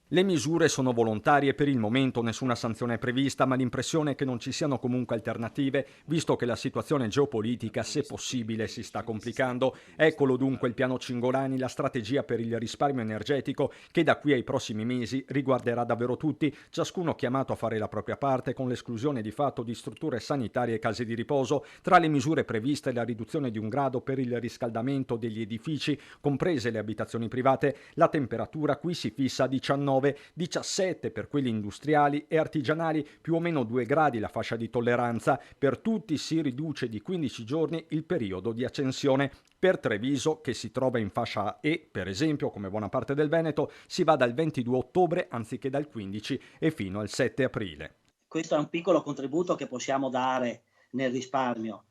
Le misure sono volontarie, per il momento nessuna sanzione è prevista, ma l'impressione è che non ci siano comunque alternative, visto che la situazione geopolitica, se possibile, si sta complicando. Eccolo dunque il piano Cingolani, la strategia per il risparmio energetico che da qui ai prossimi mesi riguarderà davvero tutti, ciascuno chiamato a fare la propria parte, con l'esclusione di fatto di strutture sanitarie e case di riposo. Tra le misure previste la riduzione di 1 grado per il riscaldamento degli edifici, comprese le abitazioni private. La temperatura qui si fissa a 19, 17 per quelli industriali e artigianali, più o meno 2 gradi la fascia di tolleranza. Per tutti si riduce di 15 giorni il periodo di accensione. Per Treviso, che si trova in fascia E, per esempio, come buona parte del Veneto, si va dal 22 ottobre anziché dal 15 e fino al 7 aprile. Questo è un piccolo contributo che possiamo dare nel risparmio.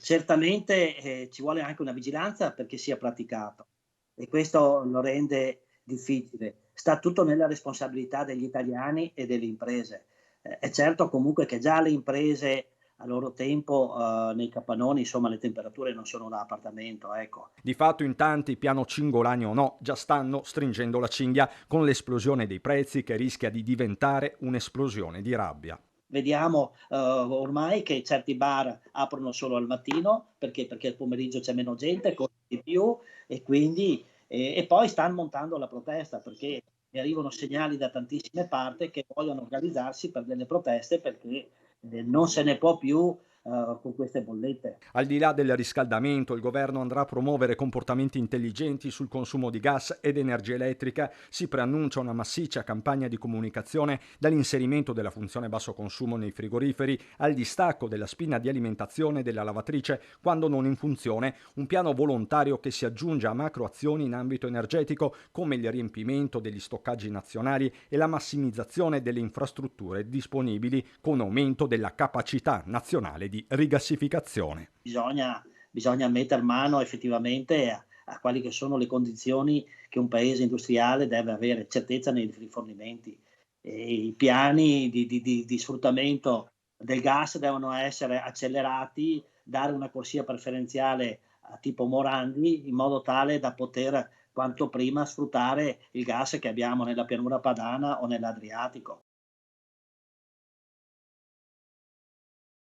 Certamente ci vuole anche una vigilanza perché sia praticato e questo lo rende difficile. Sta tutto nella responsabilità degli italiani e delle imprese. È certo comunque che già le imprese a loro tempo nei capannoni, insomma, le temperature non sono da appartamento, ecco. Di fatto in tanti, piano Cingolani o no, già stanno stringendo la cinghia con l'esplosione dei prezzi che rischia di diventare un'esplosione di rabbia. Vediamo, ormai che certi bar aprono solo al mattino perché il pomeriggio c'è meno gente, costa di più e quindi e poi stan montando la protesta perché mi arrivano segnali da tantissime parti che vogliono organizzarsi per delle proteste perché, non se ne può più, con queste bollette. Al di là del riscaldamento, il governo andrà a promuovere comportamenti intelligenti sul consumo di gas ed energia elettrica. Si preannuncia una massiccia campagna di comunicazione, dall'inserimento della funzione basso consumo nei frigoriferi al distacco della spina di alimentazione della lavatrice quando non in funzione, un piano volontario che si aggiunge a macro azioni in ambito energetico come il riempimento degli stoccaggi nazionali e la massimizzazione delle infrastrutture disponibili con aumento della capacità nazionale di rigassificazione. Bisogna metter mano effettivamente a quali che sono le condizioni che un paese industriale deve avere, certezza nei rifornimenti. I piani di sfruttamento del gas devono essere accelerati, dare una corsia preferenziale a tipo Morandi, in modo tale da poter quanto prima sfruttare il gas che abbiamo nella pianura padana o nell'Adriatico.